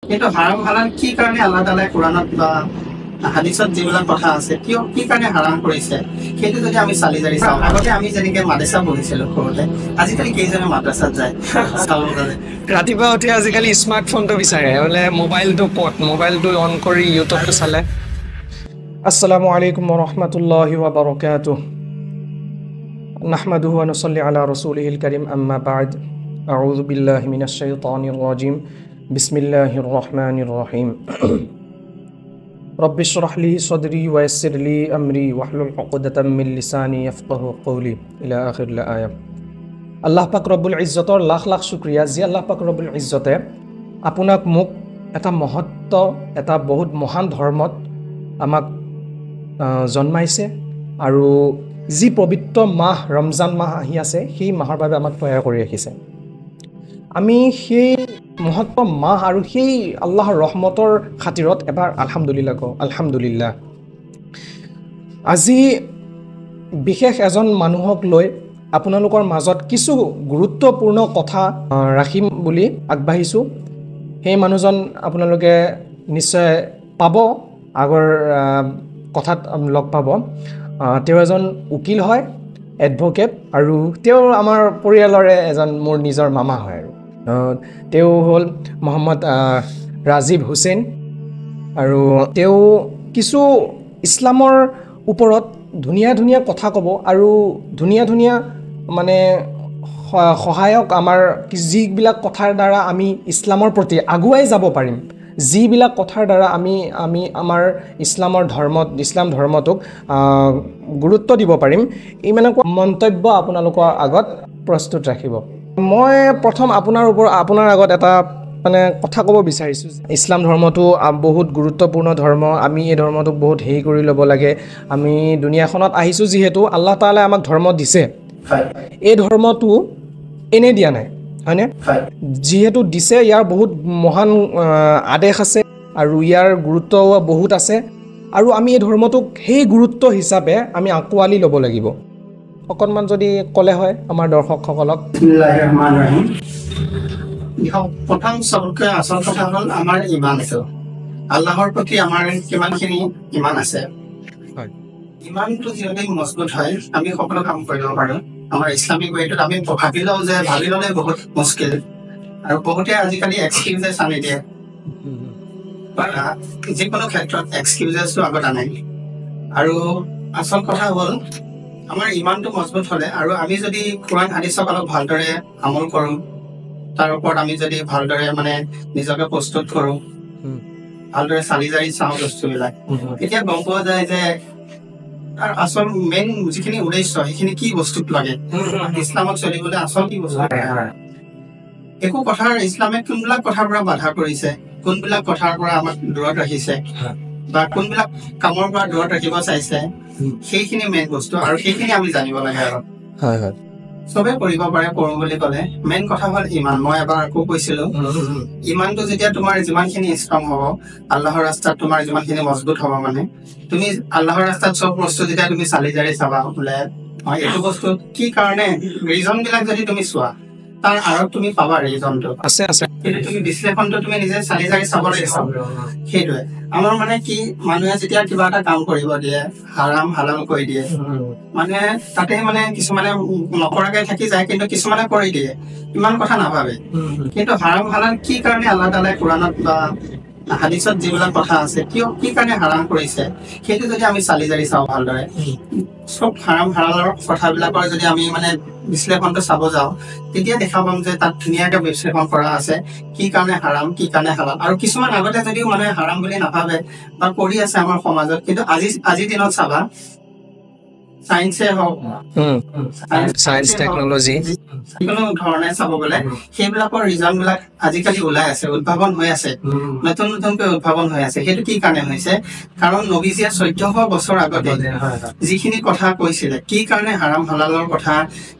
কিন্তু হাৰাম হালাল কি কাৰণে আল্লাহ তাআলাই কোৰাণত বা হাদিছত যিবিলাক কথা আছে কিয় কি কাৰণে হাৰাম কৰিছে সেইটো যদি আমি চালি জাৰি চাওঁ আগতে আমি যেনেকে মাদ্ৰাছা পঢ়িছিলো সৰুতে আজিকালি কেইজনে মাদ্ৰাছাত যায় চাব গ'লে ৰাতিপুৱা উঠি আজিকালি স্মাৰ্টফোনটো বিচাৰে বোলে মোবাইলটো অন কৰি ইউটিউবটো চালে আসসালামু আলাইকুম ওয়া বারাকাতুহু নাহমাদুহু ওয়া নুসাল্লি আলা রাসূলিহিল কারীম আম্মা বা'দ আউযু বিল্লাহি মিনাশ শাইতানির রাজীম বিসমিল্লাহির রহমানির রহিম রব্বি ইশরাহ লি সাদরি ওয়া ইয়াসসির লি আমরি ওয়াহলুল উকদাতাম মিন লিসানি ইয়াফকাহু কওলি ইলা আখিরিল আয়াত আল্লাহ পাক রব্বুল ইজ্জতৰ লাখ লাখ শুকৰিয়া যে আল্লাহ পাক ৰব্বুল ইজ্জতে আপোনাক মোক এটা মহত্ব এটা বহুত মহান ধৰ্মত আমাক জন্মাইছে আৰু যি পবিত্ৰ মাহ ৰমজান মাহ আহি আছে সেই মাহৰ বাবে আমাক তৈয়াৰ কৰি ৰাখিছে আমি সেই মহত্ব মাহ আৰু সেই আল্লাহৰ ৰহমতৰ খাতিৰত এবাৰ আলহামদুলিল্লাহ কওঁ আলহামদুলিল্লাহ আজি বিশেষ এজন মানুহক লৈ আপোনালোকৰ মাজত কিছু গুৰুত্বপূৰ্ণ কথা ৰাখিম বুলি আগবাঢ়িছোঁ সেই মানুহজন আপোনালোকে নিশ্চয় পাব আগৰ কথাত লগ পাব তেওঁ এজন উকিল হয় এডভোকেট আৰু তেওঁ আমাৰ পৰিয়ালৰে এজন মোৰ নিজৰ মামা হয় আৰু তেওঁ হ'ল মোহাম্মদ ৰাজীৱ হুছেইন আৰু তেওঁ কিছু ইছলামৰ ওপৰত ধুনীয়া ধুনীয়া কথা ক'ব আৰু ধুনীয়া ধুনীয়া মানে সহায়ক আমাৰ যিবিলাক কথাৰ দ্বাৰা আমি ইছলামৰ প্ৰতি আগুৱাই যাব পাৰিম যিবিলাক কথাৰ দ্বাৰা আমি আমাৰ ইছলাম ধৰ্মটোক গুৰুত্ব দিব পাৰিম ইমানে মন্তব্য আপোনালোকৰ আগত প্ৰস্তুত ৰাখিব মই প্ৰথম আপোনাৰ আগত এটা মানে কথা ক'ব বিচাৰিছোঁ ইছলাম ধৰ্মটো বহুত গুৰুত্বপূৰ্ণ ধৰ্ম আমি এই ধৰ্মটোক বহুত হেৰি কৰি ল'ব লাগে আমি দুনিয়াখনত আহিছোঁ যিহেতু আল্লাহ তাআলাই আমাক ধৰ্ম দিছে এই ধৰ্মটো এনে দিয়া নাই হয়নে যিহেতু দিছে ইয়াৰ বহুত মহান আদেশ আছে আৰু ইয়াৰ গুৰুত্ব বহুত আছে আৰু আমি এই ধৰ্মটোক সেই গুৰুত্ব হিচাপে আমি আঁকোৱালি ল'ব লাগিব অকণমান যদি ক'লে হয় আমাৰ দৰ্শকসকলক বিসমিল্লাহিৰ ৰহমানিৰ ৰহিম প্ৰথম চবতকৈ আচল কথা হ'ল আমাৰ ইমানটো আল্লাহৰ প্ৰতি আমাৰ কিমানখিনি ইমান আছে ইমানটো যদি মজবুত হয় আমি সকলো কাম কৰিব পাৰোঁ আমাৰ ইছলামিক ৱেটোত আমি ভাবি ল'লে বহুত মুস্কিল আৰু বহুতে আজিকালি এক্সকিউজেছ আনি দিয়ে যিকোনো ক্ষেত্ৰত এক্সকিউজেছটো আগত আনে আৰু আচল কথা হ'ল আমাৰ ইমানটো মজবুত হ'লে আৰু আমি যদি কোৰাণ হাদিছক অলপ ভালদৰে আমল কৰোঁ তাৰ ওপৰত আমি যদি ভালদৰে মানে নিজকে প্ৰস্তুত কৰোঁ ভালদৰে চালি জাৰি চাওঁ বস্তুবিলাক তেতিয়া গম পোৱা যায় যে তাৰ আচল মেইন যিখিনি উদ্দেশ্য সেইখিনি কি বস্তুত লাগে ইছলামত চলিবলৈ আচল কি বস্তু একো কথাৰ ইছলামে কোনবিলাক কথাৰ পৰা বাধা কৰিছে কোনবিলাক কথাৰ পৰা আমাক দূৰত ৰাখিছে বা কোনবিলাক কামৰ পৰা দূৰত ৰাখিব চাইছে সেইখিনি মেইন বস্তু আৰু সেইখিনি আমি জানিব লাগে আৰু হয় হয় চবে কৰিব পাৰে কৰোঁ বুলি ক'লে মেইন কথা হ'ল ইমান মই এবাৰ আকৌ কৈছিলোঁ ইমানটো যেতিয়া তোমাৰ যিমানখিনি ষ্ট্ৰং হ'ব আল্লাহৰ ৰাস্তাত তোমাৰ যিমানখিনি মজবুত হ'ব মানে তুমি আল্লাহৰ ৰাস্তাত চব বস্তু যেতিয়া তুমি চালি জাৰি চাবা বোলে এইটো বস্তু কি কাৰণে ৰিজনবিলাক যদি তুমি চোৱা তাৰ আঁৰত তুমি পাবা ৰিজনটো আছে কিন্তু তুমি বিশ্লেষণটো তুমি নিজে চালি জাৰি চাব লাগিব সেইটোৱে আমাৰ মানে কি মানুহে যেতিয়া কিবা এটা কাম কৰিব দিয়ে হাৰাম হালাল কৰি দিয়ে মানে তাতে মানে কিছুমানে নকৰাকে থাকি যায় কিন্তু কিছুমানে কৰি দিয়ে ইমান কথা নাভাবে কিন্তু হাৰাম হালাল কি কাৰণে আল্লাহ তাআলাই কোৰাণত বা হাদিছত যিবিলাক কথা আছে কিয় কি কাৰণে হাৰাম কৰিছে সেইটো যদি আমি চালি জাৰি চাওঁ ভালদৰে চব হাৰাম হালালৰ কথাবিলাকৰ যদি আমি মানে বিশ্লেষণটো চাব যাওঁ তেতিয়া দেখা পাম যে তাত ধুনীয়াকৈ বিশ্লেষণ কৰা আছে কি কাৰণে হাৰাম কি কাৰণে হালাল আৰু কিছুমান আগতে যদিও মানুহে হাৰাম বুলি নাভাবে বা কৰি আছে আমাৰ সমাজত কিন্তু আজিৰ দিনত চাবা চায়েন্সে হওক সায়েন্স টেকনলজি যিকোনো ধৰণে চাব গ'লে সেইবিলাকৰ ৰিজনবিলাক আজিকালি ওলাই আছে উদ্ভাৱন হৈ আছে নতুনকৈ উদ্ভাৱন হৈ আছে সেইটো কি কাৰণে হৈছে কাৰণ নবীজীয়ে 1400 বছৰ আগতে যিখিনি কথা কৈছিলে কি কাৰণে হাৰাম হালালৰ কথা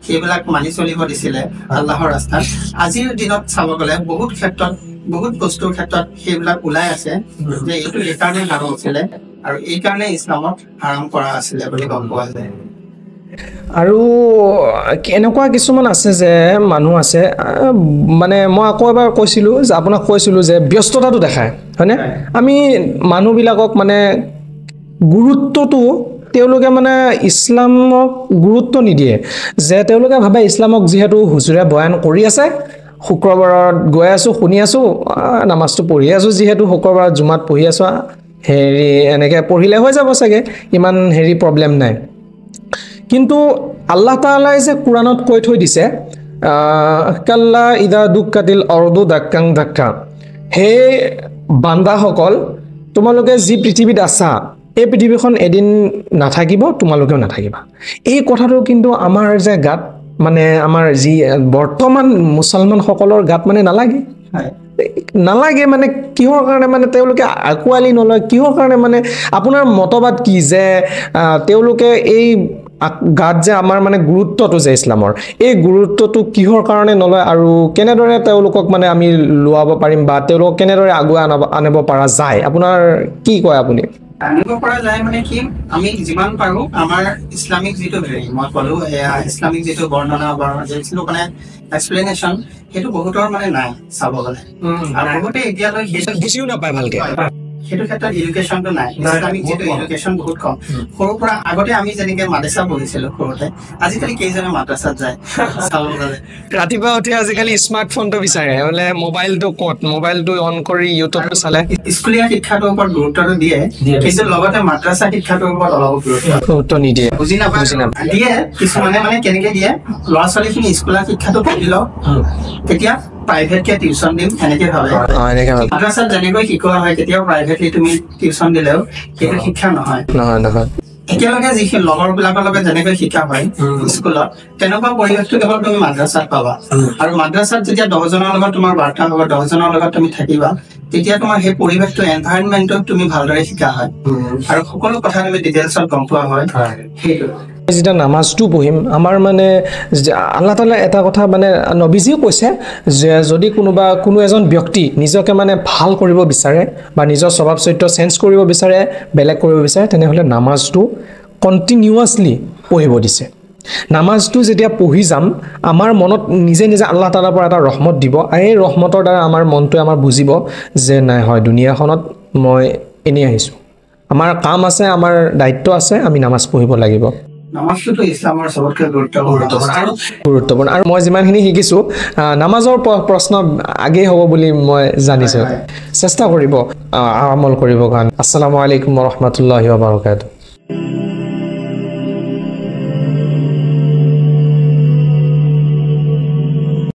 সেইবিলাক মানি চলিব দিছিলে আল্লাহৰ ৰাস্তাত আজিৰ দিনত চাব গ'লে বহুত বস্তুৰ ক্ষেত্ৰত সেইবিলাক ওলাই আছে যে এইটো এইকাৰণে হাৰাম আছিলে আৰু এই কাৰণে ইছলামত হাৰাম কৰা আছিলে বুলি গম পোৱা যায় আৰু এনেকুৱা কিছুমান আছে যে মানুহ আছে মানে মই আকৌ এবাৰ কৈছিলোঁ যে আপোনাক কৈছিলোঁ যে ব্যস্ততাটো দেখায় হয়নে আমি মানুহবিলাকক মানে গুৰুত্বটো তেওঁলোকে মানে ইছলামক গুৰুত্ব নিদিয়ে যে তেওঁলোকে ভাবে ইছলামক যিহেতু হুজুৰে বয়ান কৰি আছে শুক্ৰবাৰত গৈ আছোঁ শুনি আছোঁ নামাজটো পঢ়ি আছোঁ যিহেতু শুক্ৰবাৰত জুমাত পঢ়ি আছোঁ হেৰি এনেকৈ পঢ়িলে হৈ যাব চাগে ইমান হেৰি প্ৰব্লেম নাই কিন্তু আল্লাহ তাআলাই যে কোৰানত কৈ থৈ দিছে কাল্লা ইদা দুক্কাতিল অৰদু দাক্কাং দাক্কা হে বান্দাসকল তোমালোকে যি পৃথিৱীত আছা এই পৃথিৱীখন এদিন নাথাকিব তোমালোকেও নাথাকিবা এই কথাটো কিন্তু আমাৰ যে গাত মানে আমাৰ যি বৰ্তমান মুছলমানসকলৰ গাত মানে নালাগে মানে কিহৰ কাৰণে মানে তেওঁলোকে আকুৱালি নলয় কিহৰ কাৰণে মানে আপোনাৰ মতবাদ কি যে তেওঁলোকে এই গাত যে আমাৰ মানে গুৰুত্বটো যে ইছলামৰ এই গুৰুত্বটো কিহৰ কাৰণে নলয় আৰু কেনেদৰে তেওঁলোকক মানে আমি লোৱাব পাৰিম বা তেওঁলোকক কেনেদৰে আগুৱাই আনিব পৰা যায় আপোনাৰ কি কয় আপুনি আনিব পৰা যায় মানে কি আমি যিমান পাৰো আমাৰ ইছলামিক যিটো হেৰি মই ক'লো ইছলামিক যিটো বৰ্ণনা বা যিটো মানে এক্সপ্লেনেশ্যন সেইটো বহুতৰ মানে নাই চাব গ'লে আৰু বহুতে এতিয়ালৈ বুজিও নাপায় ভালকে সেইটো ক্ষেত্ৰত এডুকেশ্যনটো নাই ইছলামিক যিটো এডুকেশ্যন বহুত কম সৰুৰ পৰা আগতে আমি যেনেকে মাদ্ৰাছা পঢ়িছিলো সৰুতে আজিকালি কেইজনে মাদ্ৰাছাত যায় চাব গ'লে ৰাতিপুৱা উঠি আজিকালি স্মাৰ্টফোনটো বিচাৰে বোলে মোবাইলটো ক'ত মোবাইলটো অন কৰি ইউটিউবটো চালে স্কুলীয়া শিক্ষাটোৰ ওপৰত গুৰুত্বটো দিয়ে কিন্তু লগতে মাদ্ৰাছা শিক্ষাটোৰ ওপৰত অলপ গুৰুত্ব নিদিয়ে বুজি নাপায় দিয়ে কিছুমানে মানে কেনেকে দিয়ে ল'ৰা ছোৱালীখিনি স্কুলীয়া শিক্ষাটো পঢ়ি লওক তেতিয়া প্ৰাইভেটকে টিউচন দিম এনেকে ভাবে মাদ্ৰাছাত যেনেকৈ শিকোৱা হয় কেতিয়াও প্ৰাইভেটলি তুমি টিউচন দিলেও সেইটো শিক্ষা নহয় একেলগে যিখিনি লগৰ বিলাকৰ লগত যেনেকৈ শিক্ষা হয় স্কুলত তেনেকুৱা পৰিৱেশটো কেৱল তুমি মাদ্ৰাছাত পাবা আৰু মাদ্ৰাছাত যেতিয়া 10 জনৰ লগত তোমাৰ বাৰ্তা হ'ব 10 জনৰ লগত তুমি থাকিবা তেতিয়া তোমাৰ সেই পৰিৱেশটো এনভাইৰনমেণ্টত তুমি ভালদৰে শিকা হয় আৰু সকলো কথা তুমি ডিটেইলছত গম পোৱা হয় সেইটো যেতিয়া নামাজটো পঢ়িম আমাৰ মানে আল্লাহ তাআলা এটা কথা মানে নবীজিও কৈছে যে যদি কোনো এজন ব্যক্তি নিজকে মানে ভাল কৰিব বিচাৰে বা নিজৰ স্বভাৱ চৰিত্ৰ চেঞ্জ কৰিব বিচাৰে বেলেগ কৰিব বিচাৰে তেনেহ'লে নামাজটো কণ্টিনিউৱাছলি পঢ়িব দিছে নামাজটো যেতিয়া পঢ়ি যাম আমাৰ মনত নিজে আল্লাহ তাআলাৰ পৰা এটা ৰহমত দিব আৰু এই ৰহমতৰ দ্বাৰা আমাৰ মনটোৱে আমাৰ বুজিব যে নাই হয় দুনিয়াখনত মই এনেই আহিছোঁ আমাৰ কাম আছে আমাৰ দায়িত্ব আছে আমি নামাজ পঢ়িব লাগিব নামাজটো ইছলামৰ সবতকৈ গুৰুত্বপূৰ্ণ আৰু মই যিমানখিনি শিকিছোঁ নামাজৰ প্ৰশ্ন আগেই হ'ব বুলি মই জানিছোঁ চেষ্টা কৰিব আমল কৰিবৰ কাৰণে আসসালামু আলাইকুম ওয়া ৰাহমাতুল্লাহি ওয়া বাৰাকাতুহু